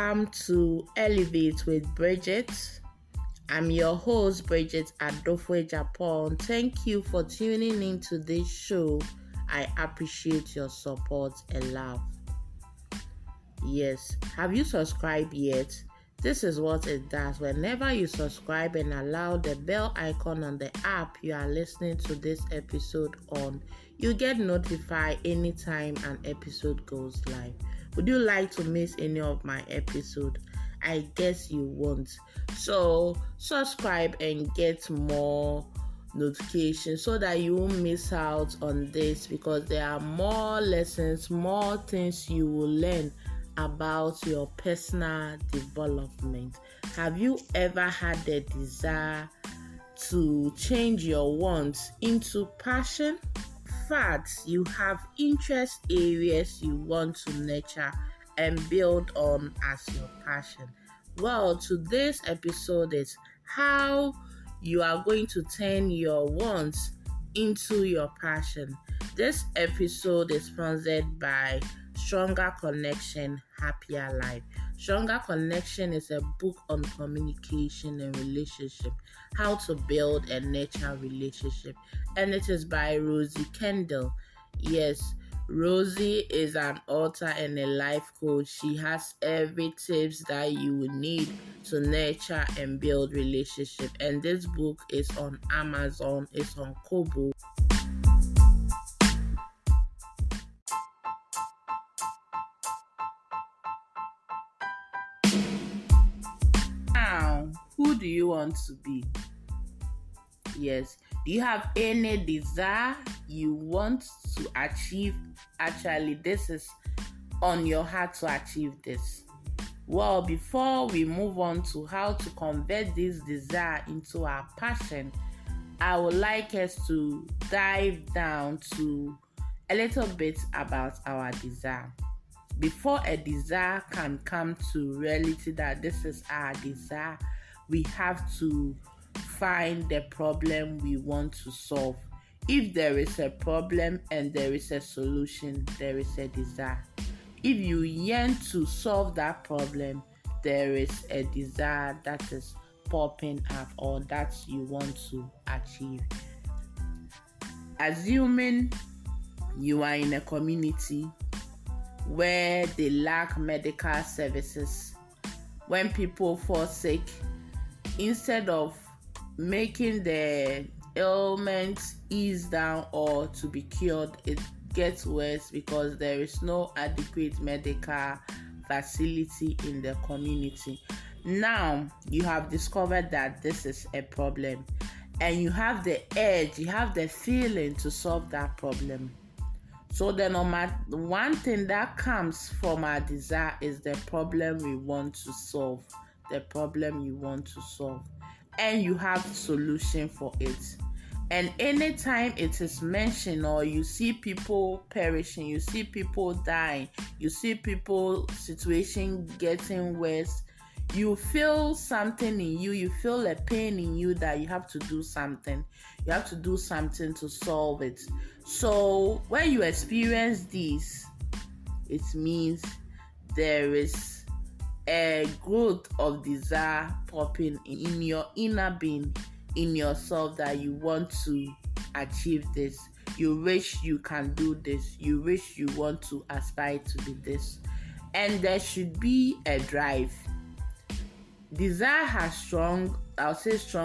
Welcome to Elevate with Bridget. I'm your host, Bridget Adofwe Japan. Thank you for tuning in to this show. I appreciate your support and love. Yes, have you subscribed yet? This is what it does. Whenever you subscribe and allow the bell icon on the app you are listening to this episode on, you get notified anytime an episode goes live. Would you like to miss any of my episode? I guess you won't. So subscribe and get more notifications so that you won't miss out on this, because there are more lessons, more things you will learn about your personal development. Have you ever had the desire to change your wants into passion? Facts, you have interest areas you want to nurture and build on as your passion. Well, today's episode is how you are going to turn your wants into your passion. This episode is sponsored by Stronger Connection, Happier Life. Stronger Connection is a book on communication and relationship, how to build and nurture relationship, and it is by Rosie Kendall. Yes, Rosie is an author and a life coach. She has every tips that you will need to nurture and build relationship, and this book is on Amazon, it's on Kobo. Now, who do you want to be? Yes. Do you have any desire you want to achieve? Actually, this is on your heart to achieve this. Well, before we move on to how to convert this desire into our passion, I would like us to dive down to a little bit about our desire. Before a desire can come to reality that this is our desire, we have to find the problem we want to solve. If there is a problem and there is a solution, there is a desire. If you yearn to solve that problem, there is a desire that is popping up or that you want to achieve. Assuming you are in a community where they lack medical services, when people fall sick, instead of making the ailments ease down or to be cured, it gets worse because there is no adequate medical facility in the community. Now you have discovered that this is a problem and you have the urge, you have the feeling to solve that problem. So the one thing that comes from our desire is the problem we want to solve. The problem you want to solve. And you have solution for it. And anytime it is mentioned or you see people perishing, you see people dying, you see people situation getting worse, you feel something in you, you feel a pain in you that you have to do something. You have to do something to solve it. So when you experience this, it means there is a growth of desire popping in your inner being, in yourself, that you want to achieve this. You wish you can do this. You wish you want to aspire to be this. And there should be a drive. Desire has strong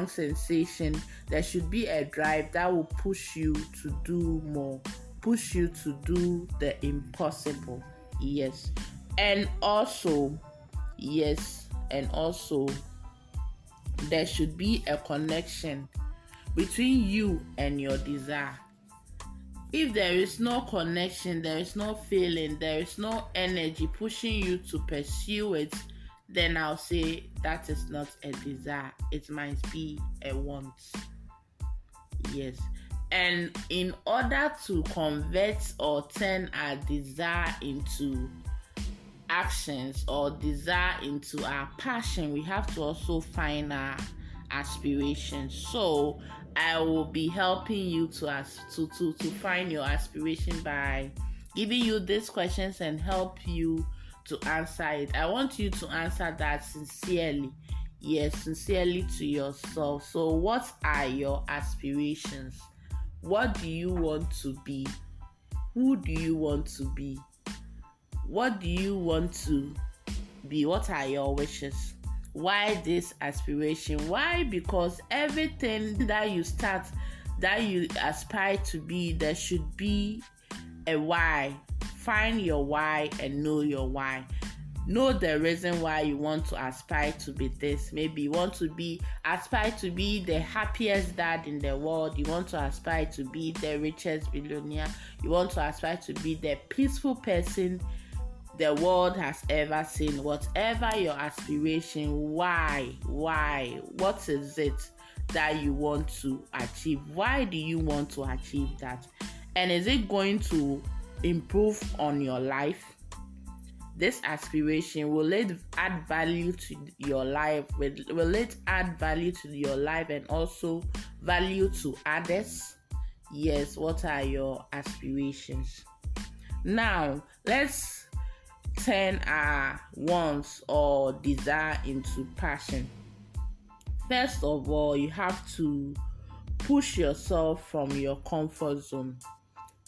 sensation. There should be a drive that will push you to do more, push you to do the impossible. Yes. And also, there should be a connection between you and your desire. If there is no connection, there is no feeling, there is no energy pushing you to pursue it, then I'll say that is not a desire. It might be a want. Yes. And in order to convert or turn our desire into actions or desire into our passion, we have to also find our aspirations. So I will be helping you to find your aspiration by giving you these questions and help you to answer it. I want you to answer that sincerely. Yes, sincerely to yourself. So what are your aspirations? What do you want to be? Who do you want to be? What do you want to be? What are your wishes? Why this aspiration? Why? Because everything that you start, that you aspire to be, there should be a why. Find your why and know your why. Know the reason why you want to aspire to be this. Maybe you want to aspire to be the happiest dad in the world. You want to aspire to be the richest billionaire. You want to aspire to be the peaceful person the world has ever seen. Whatever your aspiration, why? What is it that you want to achieve? Why do you want to achieve that? And is it going to improve on your life? This aspiration, will it add value to your life? Will it add value to your life and also value to others? Yes, what are your aspirations? Now, let's turn our wants or desire into passion. First of all, you have to push yourself from your comfort zone.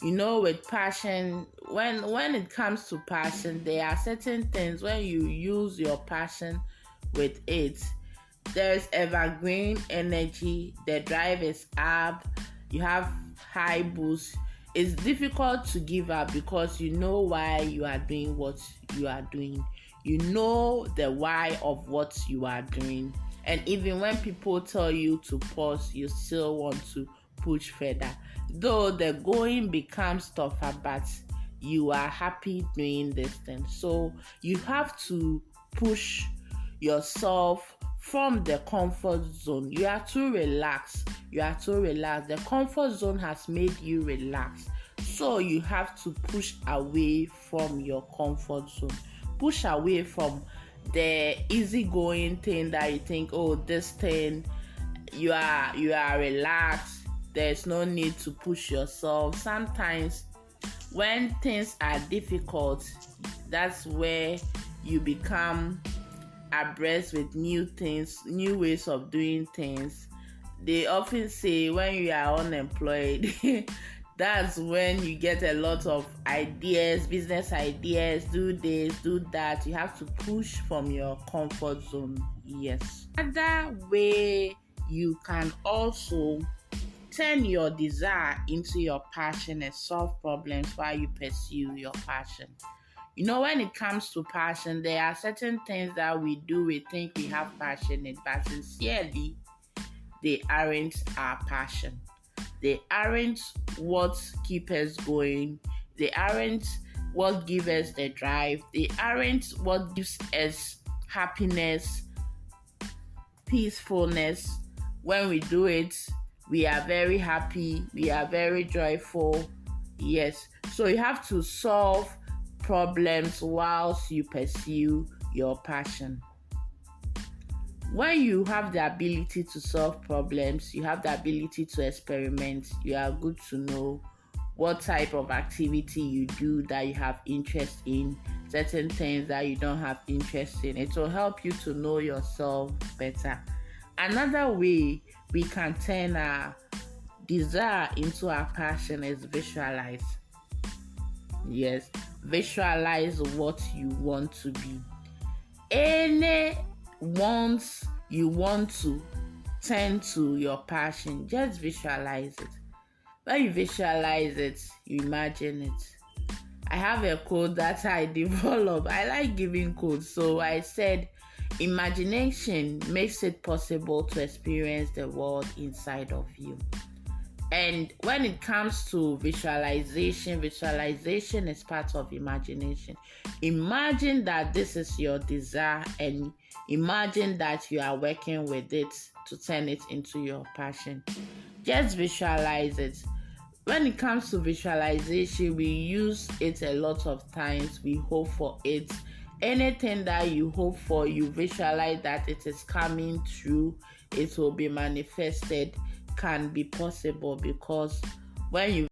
With passion, when it comes to passion, there are certain things when you use your passion with it, there's evergreen energy, the drive is up, you have high boost. It's difficult to give up because you know why you are doing what you are doing. You know the why of what you are doing. And even when people tell you to pause, you still want to push further. Though the going becomes tougher, but you are happy doing this thing. So you have to push yourself from the comfort zone. You are too relaxed. The comfort zone has made you relaxed. So you have to push away from your comfort zone. Push away from the easygoing thing that you think, oh, this thing, you are relaxed. There's no need to push yourself. Sometimes when things are difficult, that's where you become abreast with new things, new ways of doing things. They often say when you are unemployed, that's when you get a lot of ideas, business ideas, do this, do that. You have to push from your comfort zone. Yes. Another way you can also turn your desire into your passion and solve problems while you pursue your passion. When it comes to passion, there are certain things that we do, we think we have passion in, but sincerely, they aren't our passion. They aren't what keeps us going. They aren't what gives us the drive. They aren't what gives us happiness, peacefulness. When we do it, we are very happy. We are very joyful. Yes. So you have to solve problems whilst you pursue your passion. When you have the ability to solve problems, you have the ability to experiment, you are good to know what type of activity you do that you have interest in, certain things that you don't have interest in. It will help you to know yourself better. Another way we can turn our desire into our passion is visualize. Yes, visualize what you want to be. Any wants you want to turn to your passion, just visualize it. When you visualize it, you imagine it. I have a quote that I developed. I like giving quotes, so I said, imagination makes it possible to experience the world inside of you. And when it comes to visualization is part of imagination. Imagine that this is your desire and imagine that you are working with it to turn it into your passion. Just visualize it. When it comes to visualization, we use it a lot of times. We hope for it. Anything that you hope for, you visualize that it is coming true, it will be manifested, can be possible, because when you